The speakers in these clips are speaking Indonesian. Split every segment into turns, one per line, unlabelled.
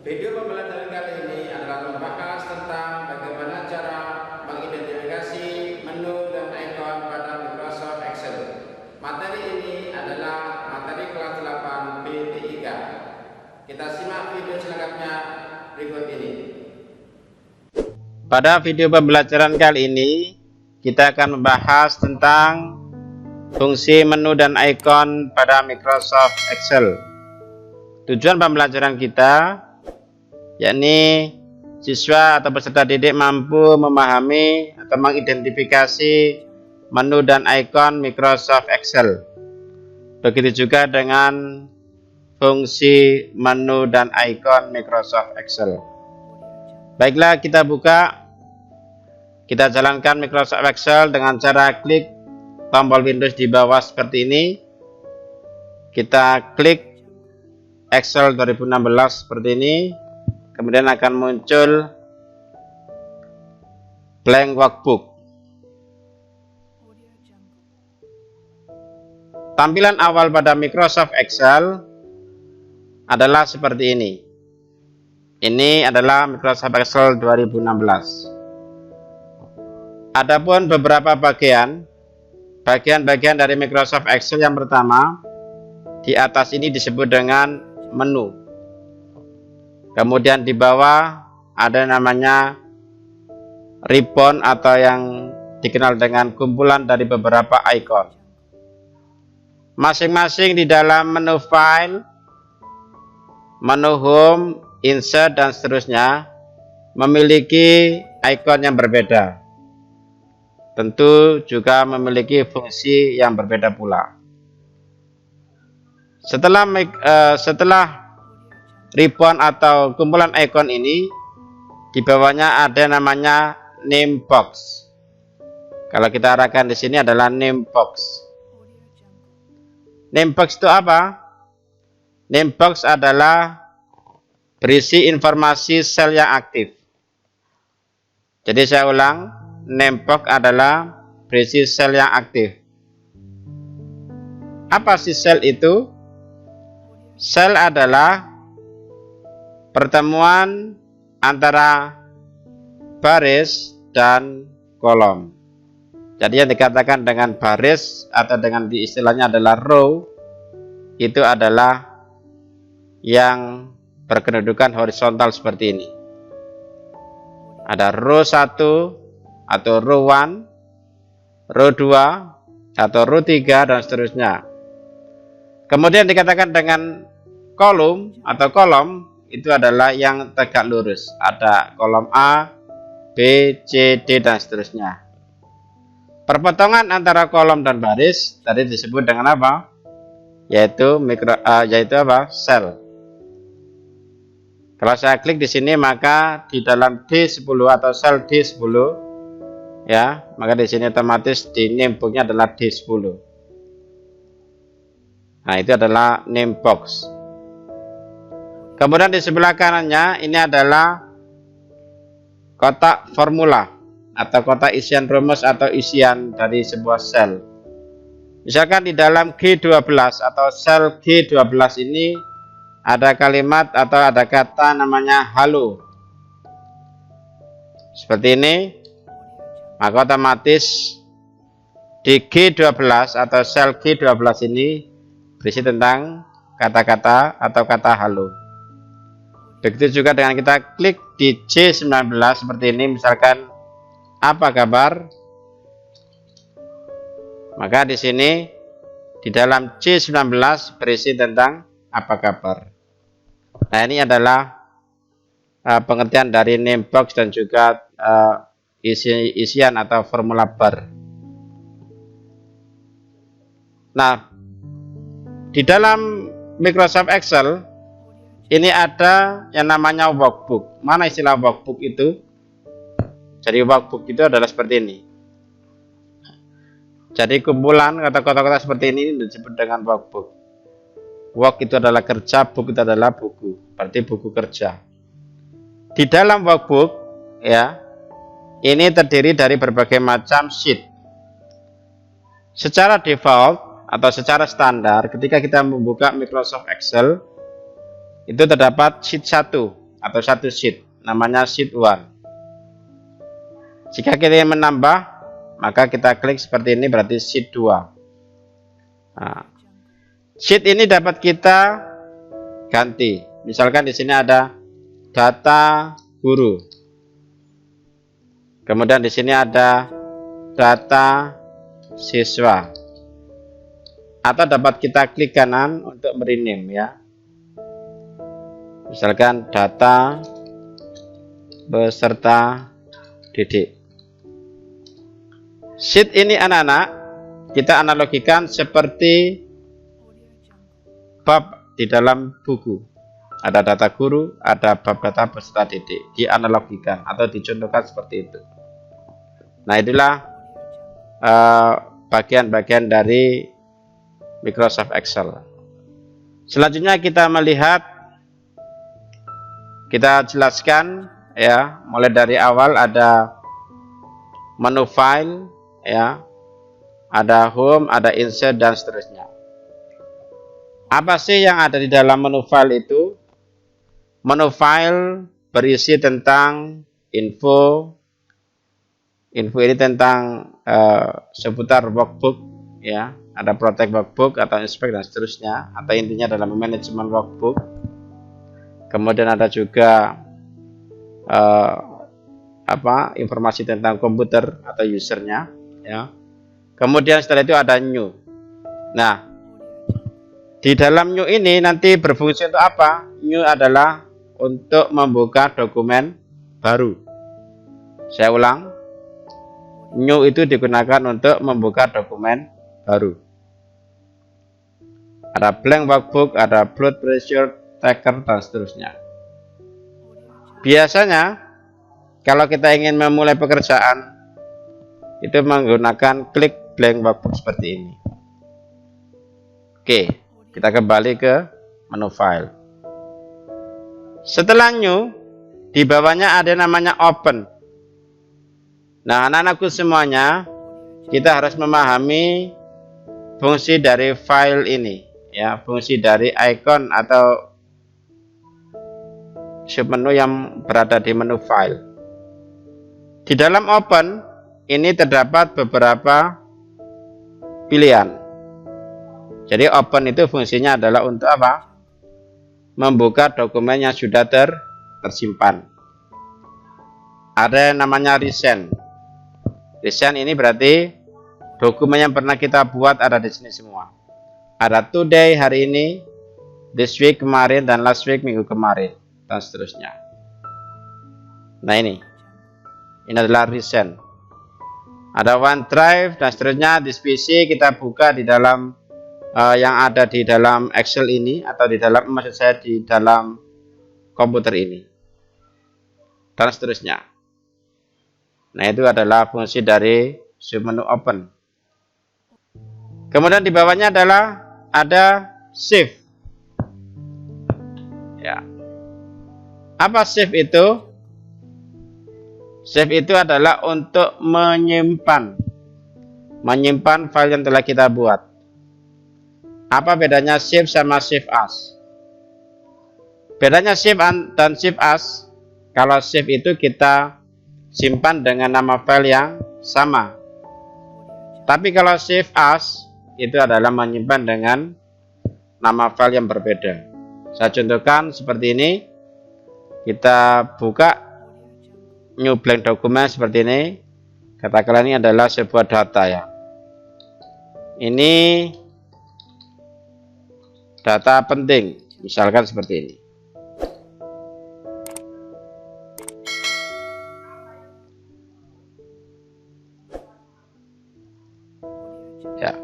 Video pembelajaran kali ini adalah membahas tentang bagaimana cara mengidentifikasi menu dan ikon pada Microsoft Excel. Materi ini adalah materi kelas 8 BT3. Kita simak video selengkapnya berikut ini.
Pada video pembelajaran kali ini, kita akan membahas tentang fungsi menu dan ikon pada Microsoft Excel. Tujuan pembelajaran kita yakni siswa atau peserta didik mampu memahami atau mengidentifikasi menu dan ikon Microsoft Excel. Begitu juga dengan fungsi menu dan ikon Microsoft Excel. Baiklah, kita buka, kita jalankan Microsoft Excel dengan cara klik tombol Windows di bawah seperti ini. Kita klik Excel 2016 seperti ini. Kemudian akan muncul blank workbook. Tampilan awal pada Microsoft Excel adalah seperti ini. Ini adalah Microsoft Excel 2016. Adapun beberapa bagian dari Microsoft Excel, yang pertama di atas ini disebut dengan menu. Kemudian di bawah ada namanya ribbon atau yang dikenal dengan kumpulan dari beberapa ikon. Masing-masing di dalam menu file, menu home, insert dan seterusnya memiliki ikon yang berbeda. Tentu juga memiliki fungsi yang berbeda pula. Setelah ribbon atau kumpulan ikon ini, di bawahnya ada namanya name box. Kalau kita arahkan di sini adalah name box. Name box itu apa? Name box adalah berisi informasi sel yang aktif. Jadi saya ulang, name box adalah berisi sel yang aktif. Apa sih sel itu? Sel adalah pertemuan antara baris dan kolom. Jadi yang dikatakan dengan baris atau dengan istilahnya adalah row, itu adalah yang berkedudukan horizontal seperti ini. Ada row 1 atau row 1, row 2 atau row 3 dan seterusnya. Kemudian dikatakan dengan kolom atau kolom, itu adalah yang tegak lurus. Ada kolom A, B, C, D dan seterusnya. Perpotongan antara kolom dan baris tadi disebut dengan apa? Yaitu sel. Kalau saya klik di sini, maka di dalam D10 atau sel D10, ya, maka di sini otomatis di name box-nya adalah D10. Nah, itu adalah name box. Kemudian di sebelah kanannya ini adalah kotak formula atau kotak isian rumus atau isian dari sebuah sel. Misalkan di dalam G12 atau sel G12 ini ada kalimat atau ada kata namanya halo. Seperti ini, maka otomatis di G12 atau sel G12 ini berisi tentang kata-kata atau kata halo. Begitu juga dengan kita klik di C19 seperti ini, misalkan apa kabar? Maka di sini di dalam C19 berisi tentang apa kabar. Nah, ini adalah pengertian dari name box dan juga isian atau formula bar. Nah, di dalam Microsoft Excel ini ada yang namanya workbook. Mana istilah workbook itu? Jadi workbook itu adalah seperti ini. Jadi kumpulan kata-kata seperti ini disebut dengan workbook. Work itu adalah kerja, book itu adalah buku. Berarti buku kerja. Di dalam workbook, ya, ini terdiri dari berbagai macam sheet. Secara default atau secara standar, ketika kita membuka Microsoft Excel, itu terdapat sheet 1 atau satu sheet, namanya sheet 1. Jika kita ingin menambah, maka kita klik seperti ini, berarti sheet 2. Nah, sheet ini dapat kita ganti. Misalkan di sini ada data guru. Kemudian di sini ada data siswa. Atau dapat kita klik kanan untuk merename ya. Misalkan data peserta didik. Sheet ini anak-anak kita analogikan seperti bab di dalam buku. Ada data guru, ada bab data peserta didik. Dianalogikan atau dicontohkan seperti itu. Nah, itulah bagian-bagian dari Microsoft Excel. Selanjutnya kita melihat, kita jelaskan ya, mulai dari awal ada menu file ya, ada home, ada insert dan seterusnya. Apa sih yang ada di dalam menu file itu? Menu file berisi tentang info. Info ini tentang seputar workbook ya, ada protect workbook atau inspect dan seterusnya, atau intinya dalam manajemen workbook. Kemudian ada juga informasi tentang komputer atau usernya ya. Kemudian setelah itu ada new. Nah, di dalam new ini nanti berfungsi untuk apa? New adalah untuk membuka dokumen baru. Saya ulang, new itu digunakan untuk membuka dokumen baru. Ada blank workbook, ada blood pressure tracker dan seterusnya. Biasanya kalau kita ingin memulai pekerjaan itu menggunakan klik blank workbook seperti ini. Oke, kita kembali ke menu file. Setelah new, di bawahnya ada namanya open. Nah, anak-anakku semuanya, kita harus memahami fungsi dari file ini ya, fungsi dari icon atau submenu yang berada di menu file. Di dalam open ini terdapat beberapa pilihan. Jadi open itu fungsinya adalah untuk apa? Membuka dokumen yang sudah tersimpan. Ada yang namanya recent. Recent ini berarti dokumen yang pernah kita buat ada di sini semua. Ada today, hari ini, this week, kemarin, dan last week, minggu kemarin, dan seterusnya. Nah, ini adalah recent. Ada OneDrive dan seterusnya. Di PC kita buka di dalam yang ada di dalam Excel ini, atau di dalam, maksud saya di dalam komputer ini, dan seterusnya. Nah, itu adalah fungsi dari submenu open. Kemudian di bawahnya adalah ada save. Ya. Apa save itu? Save itu adalah untuk menyimpan file yang telah kita buat. Apa bedanya save sama save as? Bedanya save dan save as, kalau save itu kita simpan dengan nama file yang sama. Tapi kalau save as itu adalah menyimpan dengan nama file yang berbeda. Saya contohkan seperti ini. Kita buka new blank dokumen seperti ini. Katakanlah ini adalah sebuah data ya. Ini data penting, misalkan seperti ini. Ya.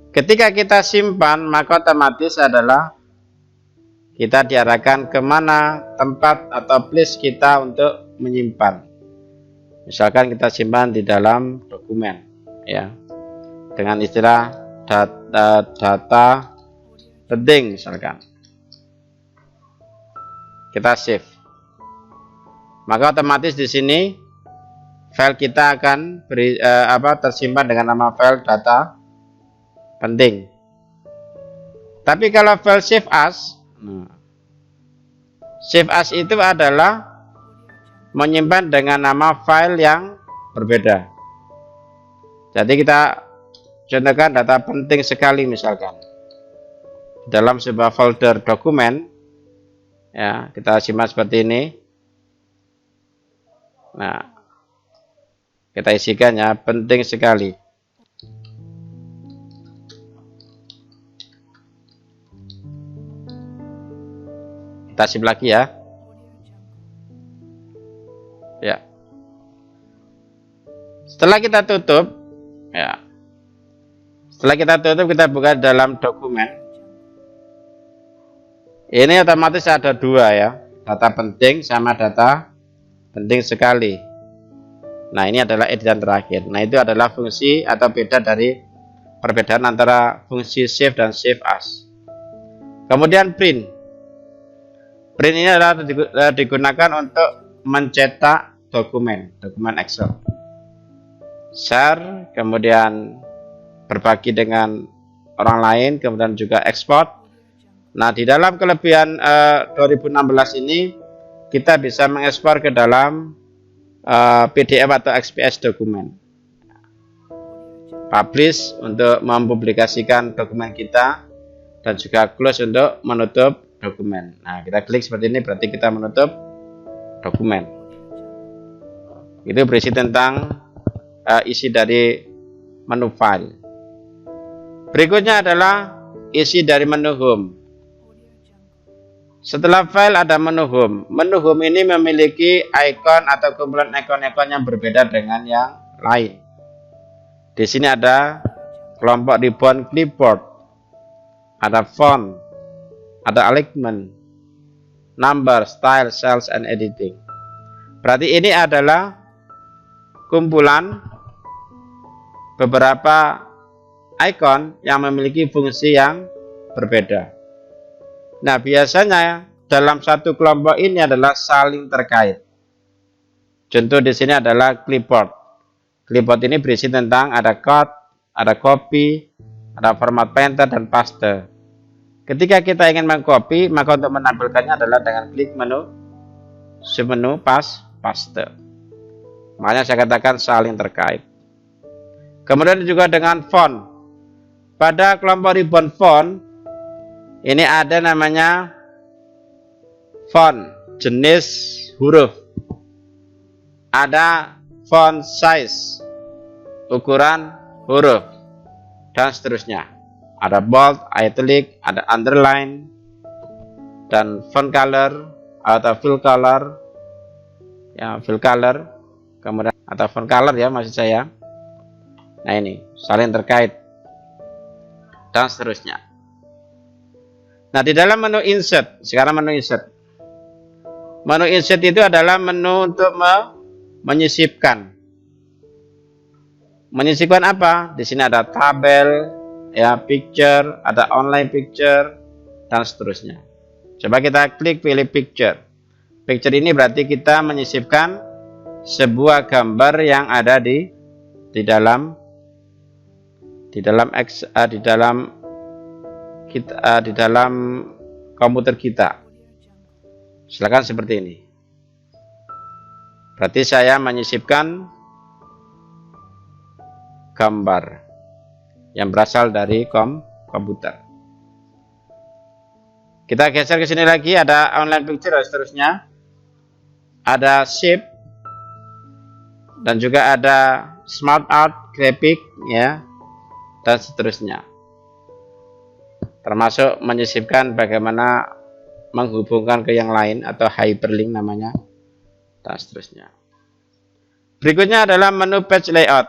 Ketika kita simpan, maka otomatis adalah kita diarahkan kemana tempat atau place kita untuk menyimpan. Misalkan kita simpan di dalam dokumen, ya, dengan istilah data penting misalkan. Kita save. Maka otomatis di sini file kita akan tersimpan dengan nama file data penting. Tapi kalau file save as, Save as itu adalah menyimpan dengan nama file yang berbeda. Jadi kita contohkan data penting sekali misalkan dalam sebuah folder dokumen, ya kita simpan seperti ini. Nah, kita isikan ya, penting sekali. Kita save lagi ya. Ya. Setelah kita tutup, ya. Setelah kita tutup, kita buka dalam dokumen. Ini otomatis ada dua ya, data penting sama data penting sekali. Nah, ini adalah editan terakhir. Nah, itu adalah fungsi atau beda dari perbedaan antara fungsi save dan save as. Kemudian print. Print ini adalah digunakan untuk mencetak dokumen Excel. Share, kemudian berbagi dengan orang lain, kemudian juga ekspor. Nah, di dalam kelebihan 2016 ini kita bisa mengekspor ke dalam PDF atau XPS dokumen. Publish untuk mempublikasikan dokumen kita dan juga close untuk menutup dokumen. Nah, kita klik seperti ini berarti kita menutup dokumen. Itu berisi tentang isi dari menu file. Berikutnya adalah isi dari menu home. Setelah file ada menu home. Menu home ini memiliki ikon atau kumpulan ikon-ikon yang berbeda dengan yang lain. Di sini ada kelompok ribbon clipboard, ada font, ada alignment, number, style, cells, and editing. Berarti ini adalah kumpulan beberapa ikon yang memiliki fungsi yang berbeda. Nah, biasanya dalam satu kelompok ini adalah saling terkait. Contoh di sini adalah clipboard. Clipboard ini berisi tentang ada cut, ada copy, ada format painter dan paste. Ketika kita ingin mengcopy, maka untuk menampilkannya adalah dengan klik menu submenu paste. Makanya saya katakan saling terkait. Kemudian juga dengan font. Pada kelompok ribbon font ini ada namanya font jenis huruf, ada font size ukuran huruf, dan seterusnya. Ada bold, italic, ada underline, dan font color atau fill color, ya fill color, kemudian atau font color ya maksud saya. Nah, ini saling terkait dan seterusnya. Nah, di dalam menu insert, sekarang menu insert. Menu insert itu adalah menu untuk menyisipkan. Menyisipkan apa? Di sini ada tabel, ya, picture, ada online picture, dan seterusnya. Coba kita klik pilih picture. Picture ini berarti kita menyisipkan sebuah gambar yang ada di dalam komputer kita. Silakan seperti ini. Berarti saya menyisipkan gambar yang berasal dari komputer. Kita geser ke sini lagi, ada online picture dan seterusnya. Ada shape dan juga ada smart art, graphic, ya, dan seterusnya. Termasuk menyisipkan bagaimana menghubungkan ke yang lain atau hyperlink namanya, dan seterusnya. Berikutnya adalah menu page layout.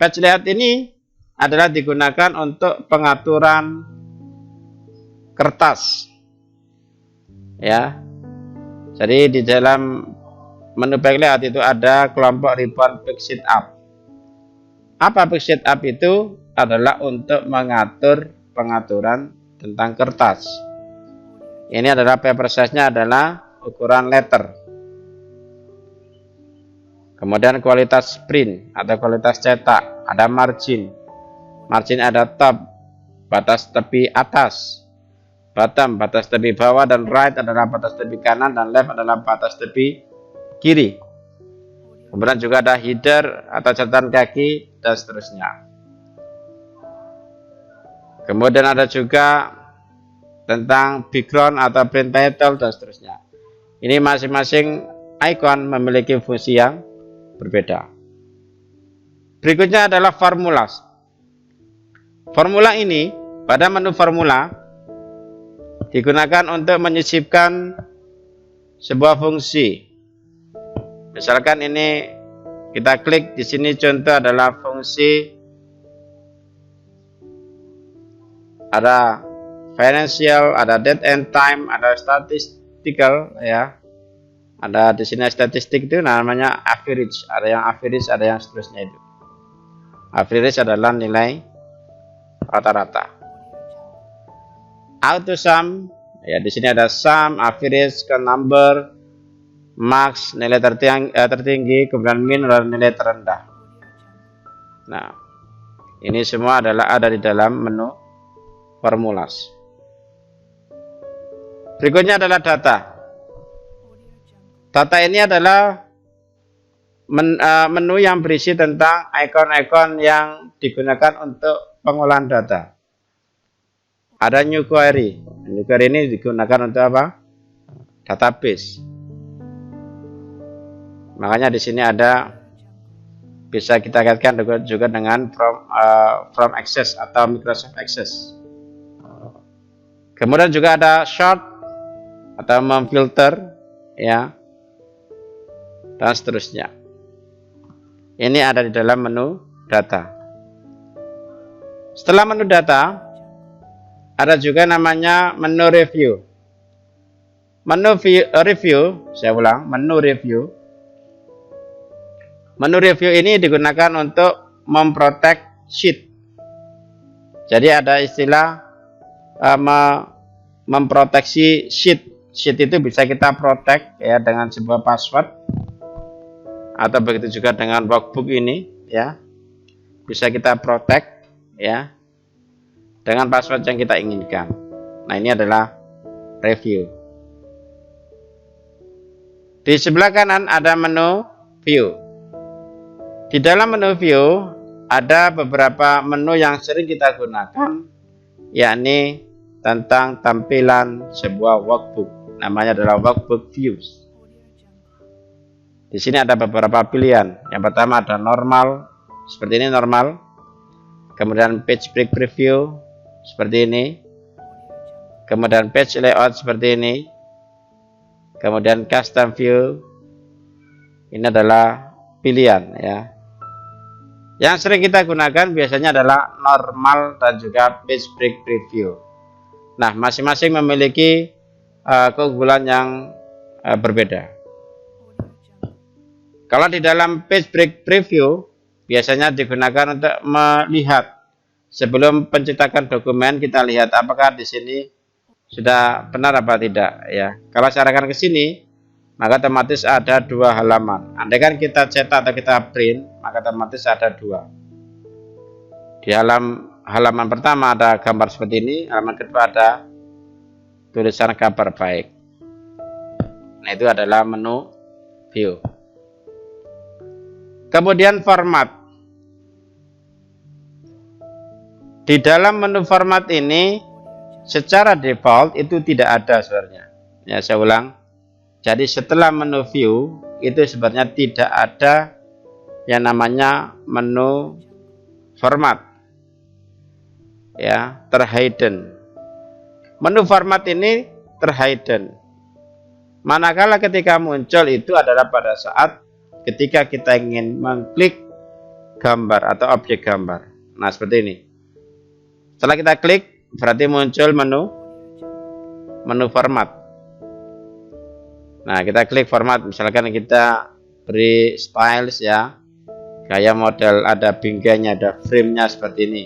Page layout ini adalah digunakan untuk pengaturan kertas, ya. Jadi di dalam menu page layout itu ada kelompok ribbon page setup. Apa page setup itu? Adalah untuk mengatur pengaturan tentang kertas. Ini adalah paper size-nya adalah ukuran letter. Kemudian kualitas print atau kualitas cetak, ada margin. Margin ada top, batas tepi atas. bottom batas tepi bawah, dan right adalah batas tepi kanan, dan left adalah batas tepi kiri. Kemudian juga ada header atau catatan kaki dan seterusnya. Kemudian ada juga tentang background atau print title dan seterusnya. Ini masing-masing icon memiliki fungsi yang berbeda. Berikutnya adalah formula. Formula ini pada menu formula digunakan untuk menyisipkan sebuah fungsi. Misalkan ini kita klik di sini, contoh adalah fungsi ada financial, ada date and time, ada statistical ya. Ada di sini statistik itu namanya average, ada yang average, ada yang seterusnya itu. Average adalah nilai rata-rata. Auto sum ya, di sini ada sum, average, count number, max nilai tertinggi, kemudian min adalah nilai terendah. Nah, ini semua adalah ada di dalam menu formulas. Berikutnya adalah data. Data ini adalah menu yang berisi tentang ikon-ikon yang digunakan untuk pengolahan data. Ada new query. New query ini digunakan untuk apa? Database. Makanya di sini ada, bisa kita kaitkan juga dengan from Access atau Microsoft Access. Kemudian juga ada sort atau memfilter ya, dan seterusnya. Ini ada di dalam menu data. Setelah menu data, ada juga namanya menu review. Menu review, saya ulang, menu review. Menu review ini digunakan untuk memprotect sheet. Jadi ada istilah memproteksi sheet. Sheet itu bisa kita protect ya dengan sebuah password, atau begitu juga dengan workbook ini ya, bisa kita protect ya dengan password yang kita inginkan. Nah, ini adalah review. Di sebelah kanan ada menu view. Di dalam menu view ada beberapa menu yang sering kita gunakan, yakni tentang tampilan sebuah workbook. Namanya adalah workbook views. Di sini ada beberapa pilihan. Yang pertama ada normal, seperti ini normal. Kemudian page break preview, seperti ini. Kemudian page layout, seperti ini. Kemudian custom view. Ini adalah pilihan ya. Yang sering kita gunakan biasanya adalah normal dan juga page break preview. Nah, masing-masing memiliki keunggulan yang berbeda. Kalau di dalam page break preview biasanya digunakan untuk melihat sebelum pencetakan dokumen, kita lihat apakah di sini sudah benar apa tidak ya. Kalau saya arahkan ke sini, maka otomatis ada dua halaman. Andai kan kita cetak atau kita print, maka otomatis ada dua. Di halaman pertama ada gambar seperti ini, halaman kedua ada tulisan kabar baik. Nah, itu adalah menu view. Kemudian format. Di dalam menu format ini secara default itu tidak ada sebenarnya. Ya, saya ulang. Jadi setelah menu view itu sebenarnya tidak ada yang namanya menu format. Ya, terhidden. Menu format ini terhidden. Manakala ketika muncul itu adalah pada saat ketika kita ingin mengklik gambar atau objek gambar. Nah, seperti ini. Setelah kita klik, berarti muncul menu format. Nah, kita klik format. Misalkan kita beri styles ya, gaya model, ada bingkainya, ada frame-nya seperti ini.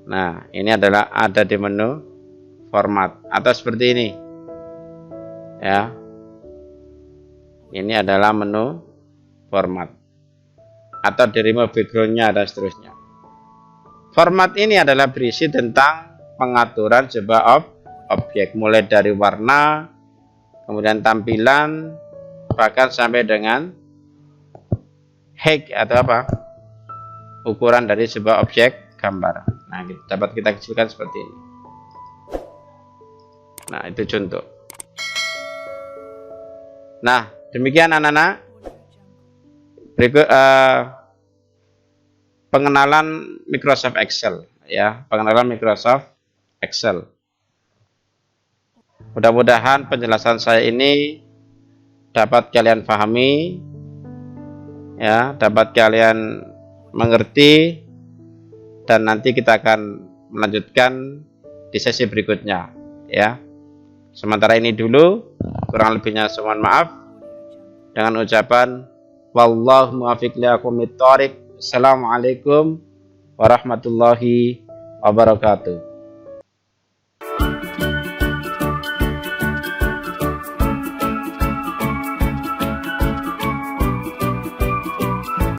Nah, ini adalah ada di menu format atau seperti ini ya. Ini adalah menu format atau di remove background-nya dan seterusnya. Format ini adalah berisi tentang pengaturan sebuah objek, mulai dari warna, kemudian tampilan, bahkan sampai dengan height atau ukuran dari sebuah objek gambar. Nah, dapat kita kecilkan seperti ini. Nah, itu contoh. Nah, demikian anak-anak. Berikut pengenalan Microsoft Excel, ya, pengenalan Microsoft Excel. Mudah-mudahan penjelasan saya ini dapat kalian pahami, ya, dapat kalian mengerti, dan nanti kita akan melanjutkan di sesi berikutnya, ya. Sementara ini dulu, kurang lebihnya mohon maaf, dengan ucapan wallahu muwaffiq li aqwamit thoriq. Assalamualaikum warahmatullahi wabarakatuh.